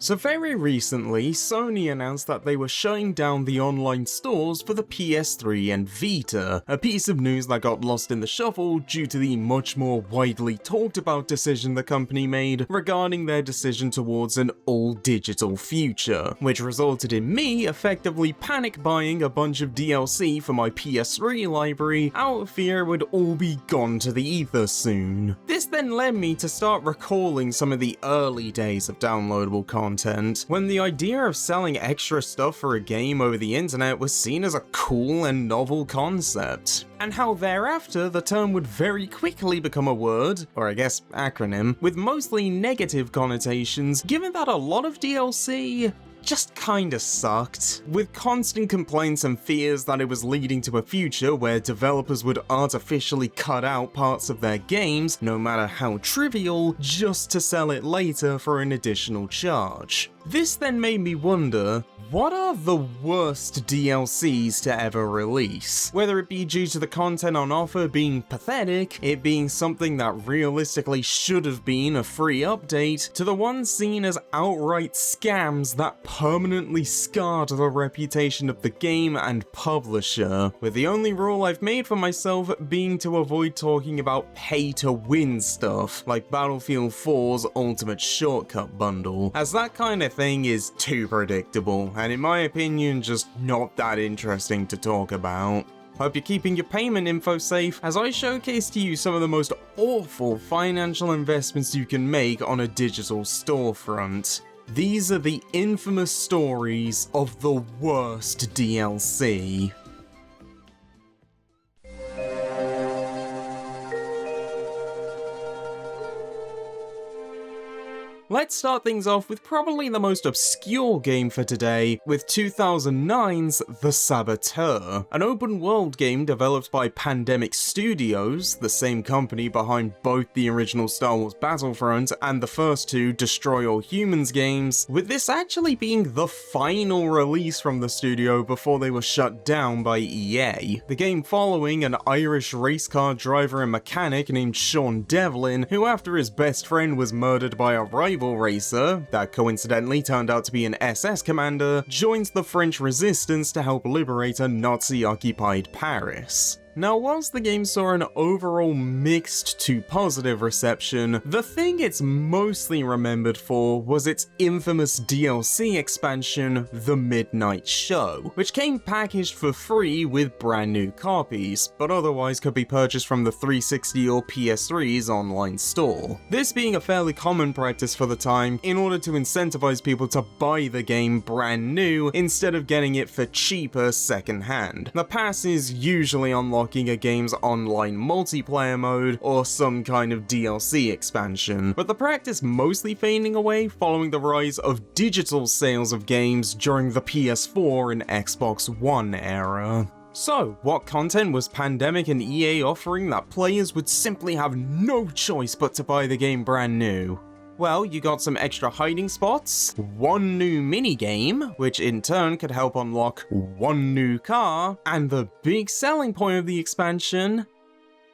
So very recently, Sony announced that they were shutting down the online stores for the PS3 and Vita, a piece of news that got lost in the shuffle due to the much more widely talked about decision the company made regarding their decision towards an all-digital future, which resulted in me effectively panic buying a bunch of DLC for my PS3 library out of fear it would all be gone to the ether soon. This then led me to start recalling some of the early days of downloadable content, when the idea of selling extra stuff for a game over the internet was seen as a cool and novel concept, and how thereafter the term would very quickly become a word, or I guess acronym, with mostly negative connotations given that a lot of DLC just kinda sucked, with constant complaints and fears that it was leading to a future where developers would artificially cut out parts of their games, no matter how trivial, just to sell it later for an additional charge. This then made me wonder, what are the worst DLCs to ever release? Whether it be due to the content on offer being pathetic, it being something that realistically should have been a free update, to the ones seen as outright scams that permanently scarred the reputation of the game and publisher, with the only rule I've made for myself being to avoid talking about pay-to-win stuff, like Battlefield 4's Ultimate Shortcut Bundle, as that kind of thing is too predictable, and in my opinion just not that interesting to talk about. Hope you're keeping your payment info safe as I showcase to you some of the most awful financial investments you can make on a digital storefront. These are the infamous stories of the worst DLC. Let's start things off with probably the most obscure game for today, with 2009's The Saboteur, an open-world game developed by Pandemic Studios, the same company behind both the original Star Wars Battlefront and the first two Destroy All Humans games, with this actually being the final release from the studio before they were shut down by EA. The game following an Irish race car driver and mechanic named Sean Devlin, who after his best friend was murdered by a rival racer, that coincidentally turned out to be an SS commander, joins the French resistance to help liberate a Nazi-occupied Paris. Now, whilst the game saw an overall mixed to positive reception, the thing it's mostly remembered for was its infamous DLC expansion, The Midnight Show, which came packaged for free with brand new copies, but otherwise could be purchased from the 360 or PS3's online store. This being a fairly common practice for the time, in order to incentivize people to buy the game brand new instead of getting it for cheaper secondhand. The pass is usually unlocked a game's online multiplayer mode or some kind of DLC expansion, but the practice mostly fading away following the rise of digital sales of games during the PS4 and Xbox One era. So, what content was Pandemic and EA offering that players would simply have no choice but to buy the game brand new? Well, you got some extra hiding spots, one new minigame, which in turn could help unlock one new car, and the big selling point of the expansion,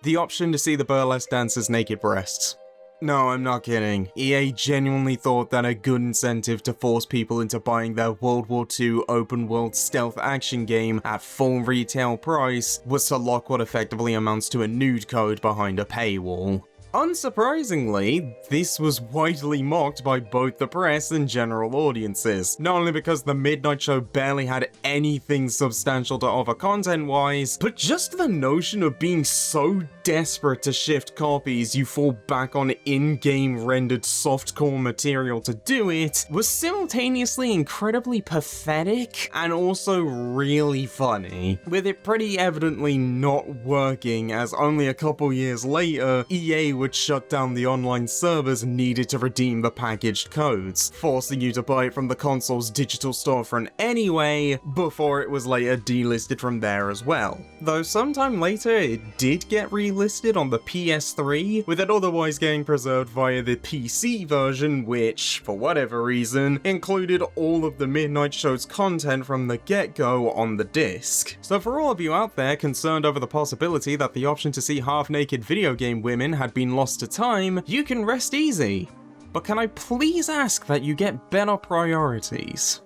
the option to see the burlesque dancer's naked breasts. No, I'm not kidding. EA genuinely thought that a good incentive to force people into buying their World War II open-world stealth action game at full retail price was to lock what effectively amounts to a nude code behind a paywall. Unsurprisingly, this was widely mocked by both the press and general audiences, not only because The Midnight Show barely had anything substantial to offer content-wise, but just the notion of being so desperate to shift copies you fall back on in-game rendered softcore material to do it was simultaneously incredibly pathetic and also really funny, with it pretty evidently not working as only a couple years later, EA would shut down the online servers needed to redeem the packaged codes, forcing you to buy it from the console's digital storefront anyway, before it was later delisted from there as well. Though sometime later it did get relisted on the PS3, with it otherwise getting preserved via the PC version which, for whatever reason, included all of the Midnight Show's content from the get-go on the disc. So for all of you out there concerned over the possibility that the option to see half-naked video game women had been lost to time, you can rest easy. but can I please ask that you get better priorities?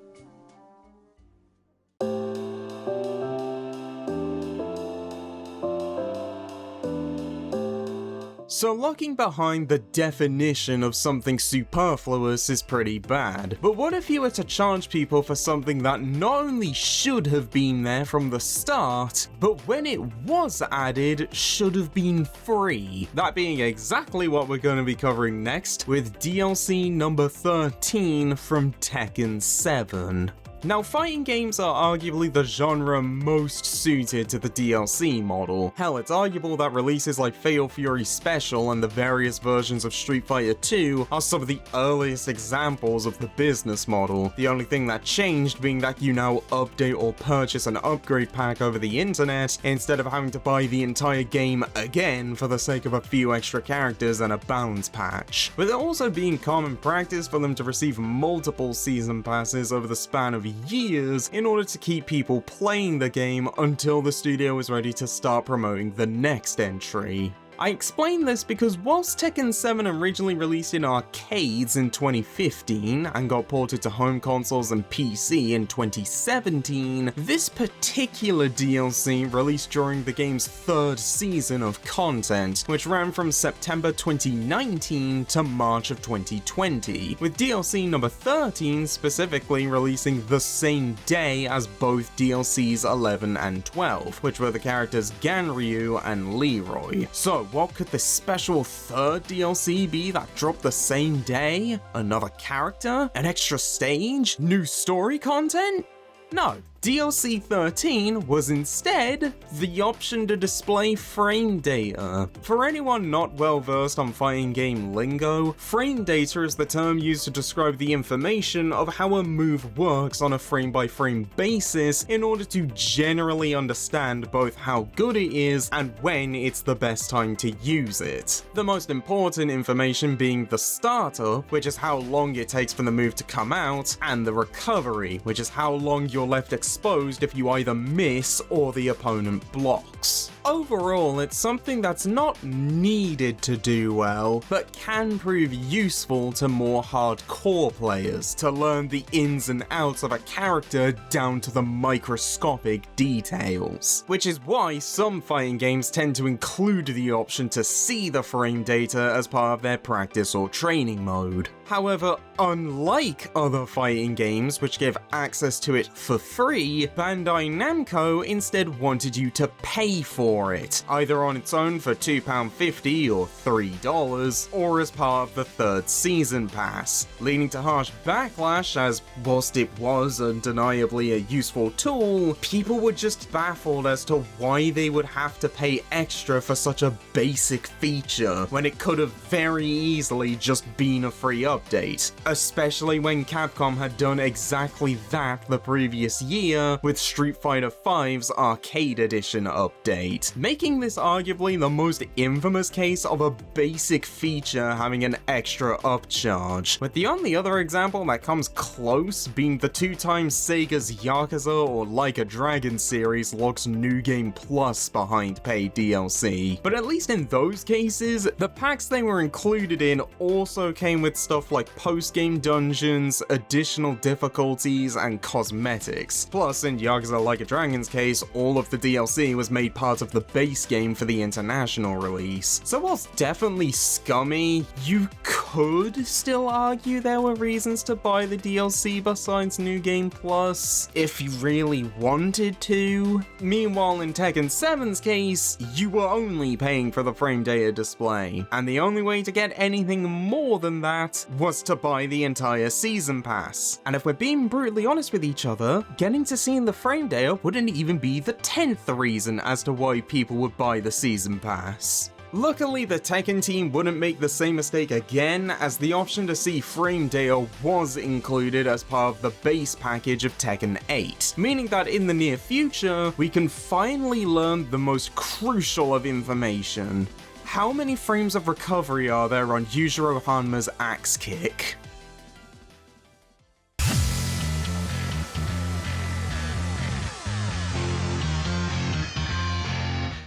So looking behind the definition of something superfluous is pretty bad, but what if you were to charge people for something that not only should have been there from the start, but when it was added, should have been free? That being exactly what we're going to be covering next, with DLC number 13 from Tekken 7. Now, fighting games are arguably the genre most suited to the DLC model. Hell, it's arguable that releases like Fatal Fury Special and the various versions of Street Fighter 2 are some of the earliest examples of the business model. The only thing that changed being that you now update or purchase an upgrade pack over the internet instead of having to buy the entire game again for the sake of a few extra characters and a balance patch. With it also being common practice for them to receive multiple season passes over the span of years in order to keep people playing the game until the studio is ready to start promoting the next entry. I explain this because whilst Tekken 7 originally released in arcades in 2015 and got ported to home consoles and PC in 2017, this particular DLC released during the game's third season of content, which ran from September 2019 to March of 2020, with DLC number 13 specifically releasing the same day as both DLCs 11 and 12, which were the characters Ganryu and Leroy. So what could this special third DLC be that dropped the same day? Another character? An extra stage? New story content? No. DLC 13 was instead the option to display frame data. For anyone not well versed on fighting game lingo, frame data is the term used to describe the information of how a move works on a frame by frame basis in order to generally understand both how good it is and when it's the best time to use it. The most important information being the startup, which is how long it takes for the move to come out, and the recovery, which is how long you're left exposed if you either miss or the opponent blocks. Overall, it's something that's not needed to do well, but can prove useful to more hardcore players to learn the ins and outs of a character down to the microscopic details. Which is why some fighting games tend to include the option to see the frame data as part of their practice or training mode. However, unlike other fighting games which give access to it for free, Bandai Namco instead wanted you to pay for it, either on its own for £2.50 or $3, or as part of the third season pass, leading to harsh backlash as, whilst it was undeniably a useful tool, people were just baffled as to why they would have to pay extra for such a basic feature, when it could have very easily just been a free update, especially when Capcom had done exactly that the previous year with Street Fighter V's Arcade Edition update, making this arguably the most infamous case of a basic feature having an extra upcharge, with the only other example that comes close being the 2 times Sega's Yakuza or Like a Dragon series logs New Game Plus behind paid DLC. But at least in those cases, the packs they were included in also came with stuff like post-game dungeons, additional difficulties, and cosmetics. Plus, in Yakuza Like a Dragon's case, all of the DLC was made part of the base game for the international release. So whilst definitely scummy, you could still argue there were reasons to buy the DLC besides New Game Plus, if you really wanted to. Meanwhile, in Tekken 7's case, you were only paying for the frame data display, and the only way to get anything more than that was to buy the entire season pass. And if we're being brutally honest with each other, getting to see the frame data wouldn't even be the 10th reason as to why people would buy the season pass. Luckily, the Tekken team wouldn't make the same mistake again, as the option to see frame data was included as part of the base package of Tekken 8, meaning that in the near future, we can finally learn the most crucial of information. How many frames of recovery are there on Yujiro Hanma's axe kick?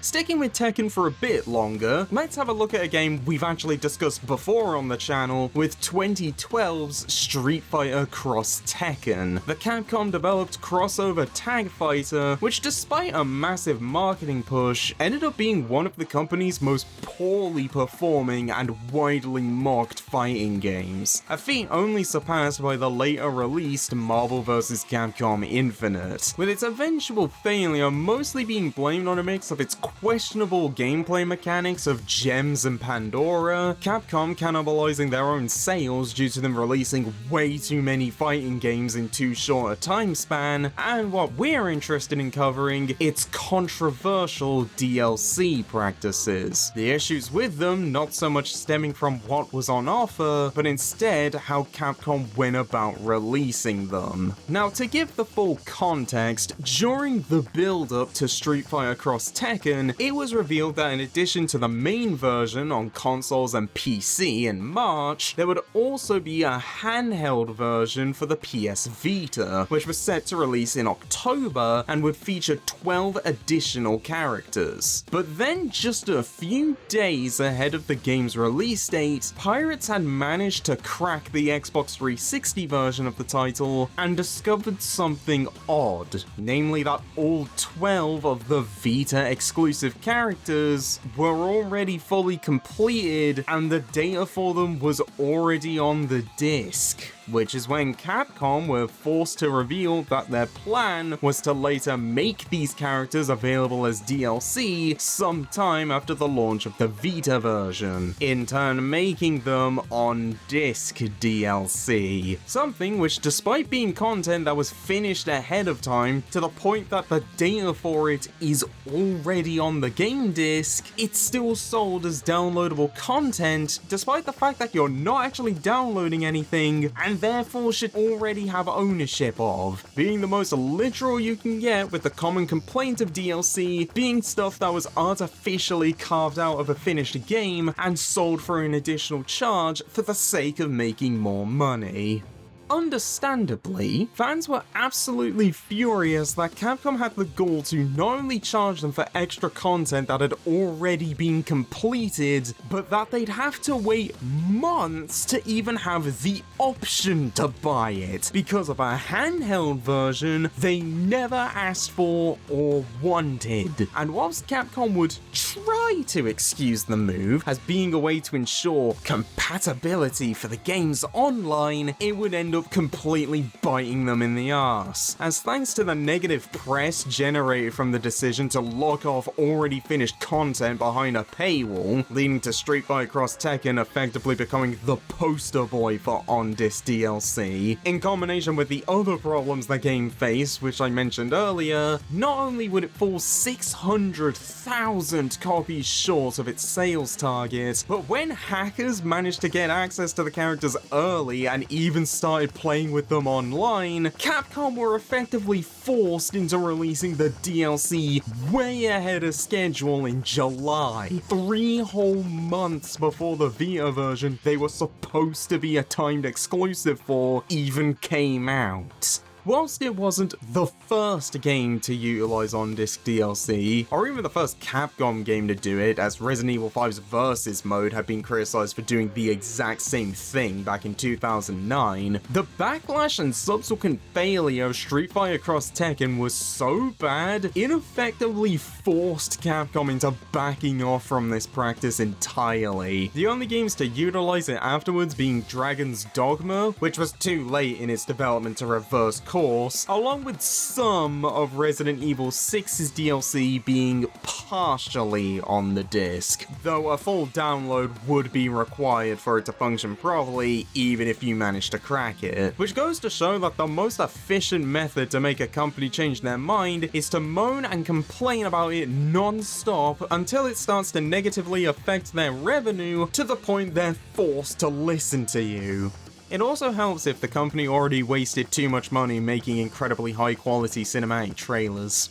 Sticking with Tekken for a bit longer, let's have a look at a game we've actually discussed before on the channel with 2012's Street Fighter X Tekken, the Capcom-developed crossover tag fighter, which despite a massive marketing push, ended up being one of the company's most poorly performing and widely mocked fighting games, a feat only surpassed by the later released Marvel vs. Capcom Infinite, with its eventual failure mostly being blamed on a mix of its questionable gameplay mechanics of Gems and Pandora, Capcom cannibalizing their own sales due to them releasing way too many fighting games in too short a time span, and what we're interested in covering, its controversial DLC practices. The issues with them not so much stemming from what was on offer, but instead how Capcom went about releasing them. Now, to give the full context, during the build-up to Street Fighter X Tekken, it was revealed that in addition to the main version on consoles and PC in March, there would also be a handheld version for the PS Vita, which was set to release in October and would feature 12 additional characters. But then, just a few days ahead of the game's release date, pirates had managed to crack the Xbox 360 version of the title and discovered something odd, namely that all 12 of the Vita exclusive characters were already fully completed and the data for them was already on the disc. Which is when Capcom were forced to reveal that their plan was to later make these characters available as DLC sometime after the launch of the Vita version, in turn making them on-disc DLC. Something which, despite being content that was finished ahead of time to the point that the data for it is already on the game disc, it's still sold as downloadable content despite the fact that you're not actually downloading anything and therefore should already have ownership of, being the most literal you can get, with the common complaint of DLC being stuff that was artificially carved out of a finished game and sold for an additional charge for the sake of making more money. Understandably, fans were absolutely furious that Capcom had the gall to not only charge them for extra content that had already been completed, but that they'd have to wait months to even have the option to buy it, because of a handheld version they never asked for or wanted. And whilst Capcom would try to excuse the move as being a way to ensure compatibility for the games online, it would end up completely biting them in the arse, as thanks to the negative press generated from the decision to lock off already finished content behind a paywall, leading to Street Fighter X Tekken effectively becoming the poster boy for on-disc DLC, in combination with the other problems the game faced, which I mentioned earlier, not only would it fall 600,000 copies short of its sales target, but when hackers managed to get access to the characters early and even started playing with them online, Capcom were effectively forced into releasing the DLC way ahead of schedule in July, 3 whole months before the Vita version they were supposed to be a timed exclusive for even came out. Whilst it wasn't the first game to utilize on-disc DLC, or even the first Capcom game to do it, as Resident Evil 5's Versus mode had been criticized for doing the exact same thing back in 2009, the backlash and subsequent failure of Street Fighter X Tekken was so bad, it effectively forced Capcom into backing off from this practice entirely. The only games to utilize it afterwards being Dragon's Dogma, which was too late in its development to reverse course, along with some of Resident Evil 6's DLC being partially on the disc, though a full download would be required for it to function properly, even if you manage to crack it. Which goes to show that the most efficient method to make a company change their mind is to moan and complain about it non-stop until it starts to negatively affect their revenue to the point they're forced to listen to you. It also helps if the company already wasted too much money making incredibly high quality cinematic trailers.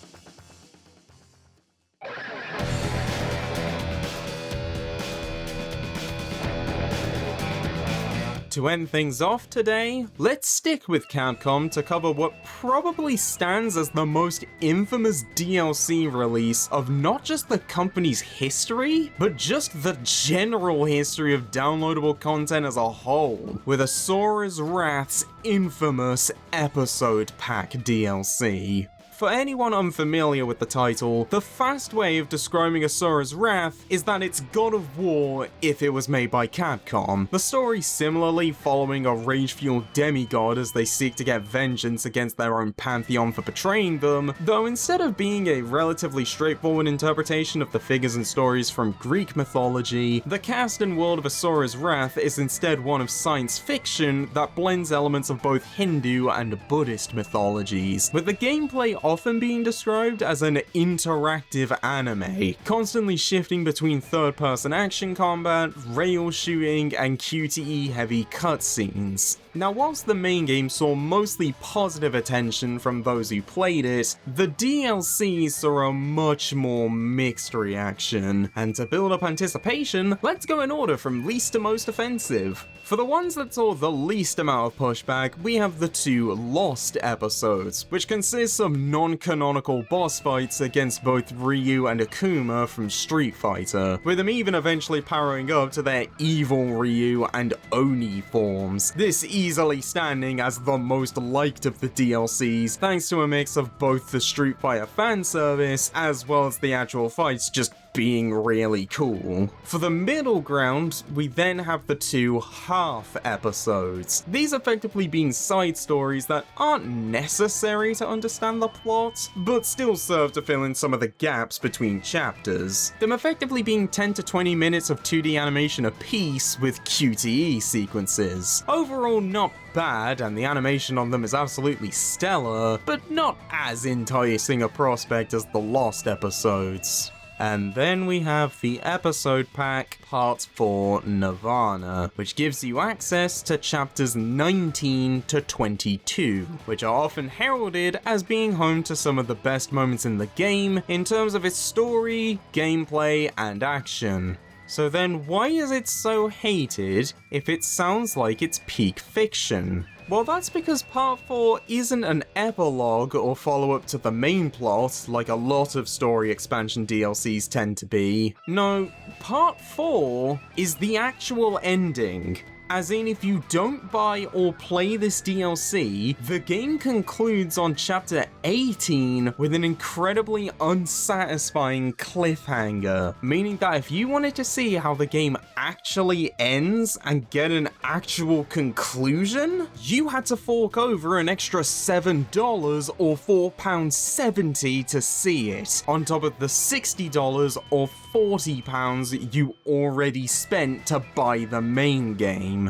to end things off today, let's stick with Capcom to cover what probably stands as the most infamous DLC release of not just the company's history, but just the general history of downloadable content as a whole, with Asura's Wrath's infamous Episode Pack DLC. For anyone unfamiliar with the title, the fast way of describing Asura's Wrath is that it's God of War if it was made by Capcom. The story similarly following a rage-fueled demigod as they seek to get vengeance against their own pantheon for betraying them, though instead of being a relatively straightforward interpretation of the figures and stories from Greek mythology, the cast and world of Asura's Wrath is instead one of science fiction that blends elements of both Hindu and Buddhist mythologies, with the gameplay often being described as an interactive anime, constantly shifting between third-person action combat, rail shooting, and QTE-heavy cutscenes. Now, whilst the main game saw mostly positive attention from those who played it, the DLC saw a much more mixed reaction, and to build up anticipation, let's go in order from least to most offensive. For the ones that saw the least amount of pushback, we have the 2 Lost episodes, which consists of non-canonical boss fights against both Ryu and Akuma from Street Fighter, with them even eventually powering up to their evil Ryu and Oni forms. This easily standing as the most liked of the DLCs, thanks to a mix of both the Street Fighter fan service as well as the actual fights just being really cool. For the middle ground, we then have the 2 half episodes. These effectively being side stories that aren't necessary to understand the plot, but still serve to fill in some of the gaps between chapters. Them effectively being 10 to 20 minutes of 2D animation apiece with QTE sequences. Overall, not bad, and the animation on them is absolutely stellar, but not as enticing a prospect as the Lost episodes. And then we have the Episode Pack Part 4 Nirvana, which gives you access to chapters 19 to 22, which are often heralded as being home to some of the best moments in the game in terms of its story, gameplay, and action. So then why is it so hated if it sounds like it's peak fiction? Well, that's because Part 4 isn't an epilogue or follow-up to the main plot, like a lot of story expansion DLCs tend to be. No, Part 4 is the actual ending. As in, if you don't buy or play this DLC, the game concludes on Chapter 18 with an incredibly unsatisfying cliffhanger, meaning that if you wanted to see how the game actually ends and get an actual conclusion, you had to fork over an extra $7 or £4.70 to see it, on top of the $60 or £40 you already spent to buy the main game.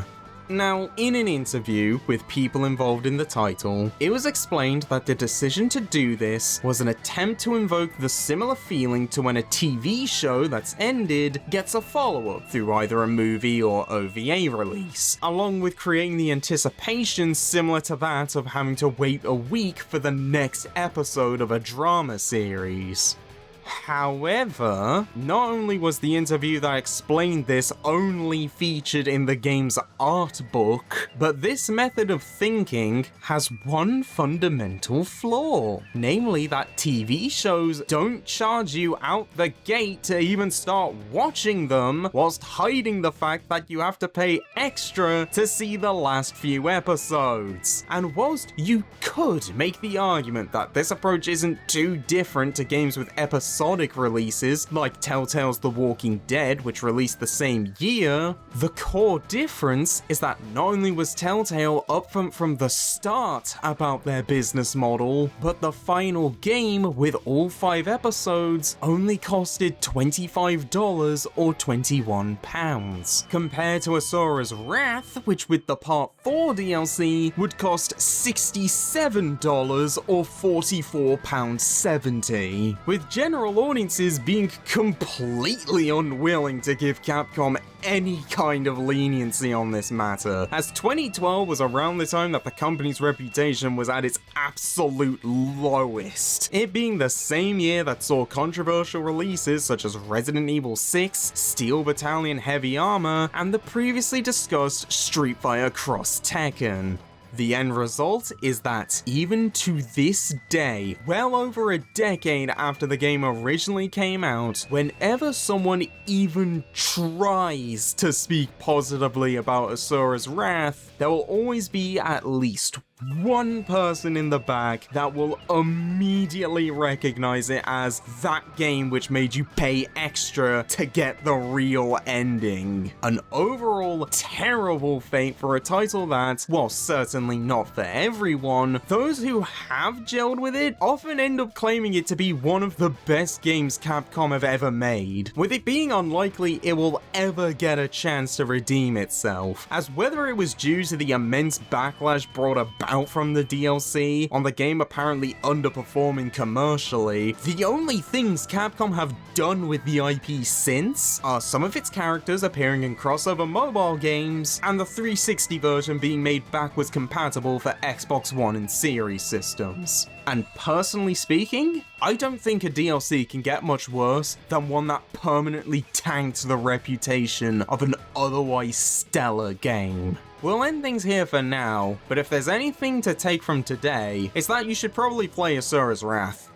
Now, in an interview with people involved in the title, it was explained that the decision to do this was an attempt to invoke the similar feeling to when a TV show that's ended gets a follow-up through either a movie or OVA release, along with creating the anticipation similar to that of having to wait a week for the next episode of a drama series. However, not only was the interview that explained this only featured in the game's art book, but this method of thinking has one fundamental flaw, namely that TV shows don't charge you out the gate to even start watching them, whilst hiding the fact that you have to pay extra to see the last few episodes. And whilst you could make the argument that this approach isn't too different to games with episodic releases like Telltale's The Walking Dead, which released the same year, the core difference is that not only was Telltale upfront from the start about their business model, but the final game with all 5 episodes only costed $25 or £21, compared to Asura's Wrath, which with the Part 4 DLC would cost $67 or £44.70, with general general audiences being completely unwilling to give Capcom any kind of leniency on this matter, as 2012 was around the time that the company's reputation was at its absolute lowest, it being the same year that saw controversial releases such as Resident Evil 6, Steel Battalion Heavy Armor, and the previously discussed Street Fighter Cross Tekken. The end result is that, even to this day, well over a decade after the game originally came out, whenever someone even tries to speak positively about Asura's Wrath, there will always be at least one person in the back that will immediately recognize it as that game which made you pay extra to get the real ending. An overall terrible fate for a title that, while certainly not for everyone, those who have gelled with it often end up claiming it to be one of the best games Capcom have ever made, with it being unlikely it will ever get a chance to redeem itself, as whether it was due to the immense backlash brought about from the DLC, on the game apparently underperforming commercially, the only things Capcom have done with the IP since are some of its characters appearing in crossover mobile games, and the 360 version being made backwards compatible for Xbox One and Series systems. And personally speaking, I don't think a DLC can get much worse than one that permanently tanked the reputation of an otherwise stellar game. We'll end things here for now, but if there's anything to take from today, it's that you should probably play Asura's Wrath.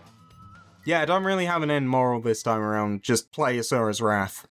Yeah, I don't really have an end moral this time around, just play Asura's Wrath.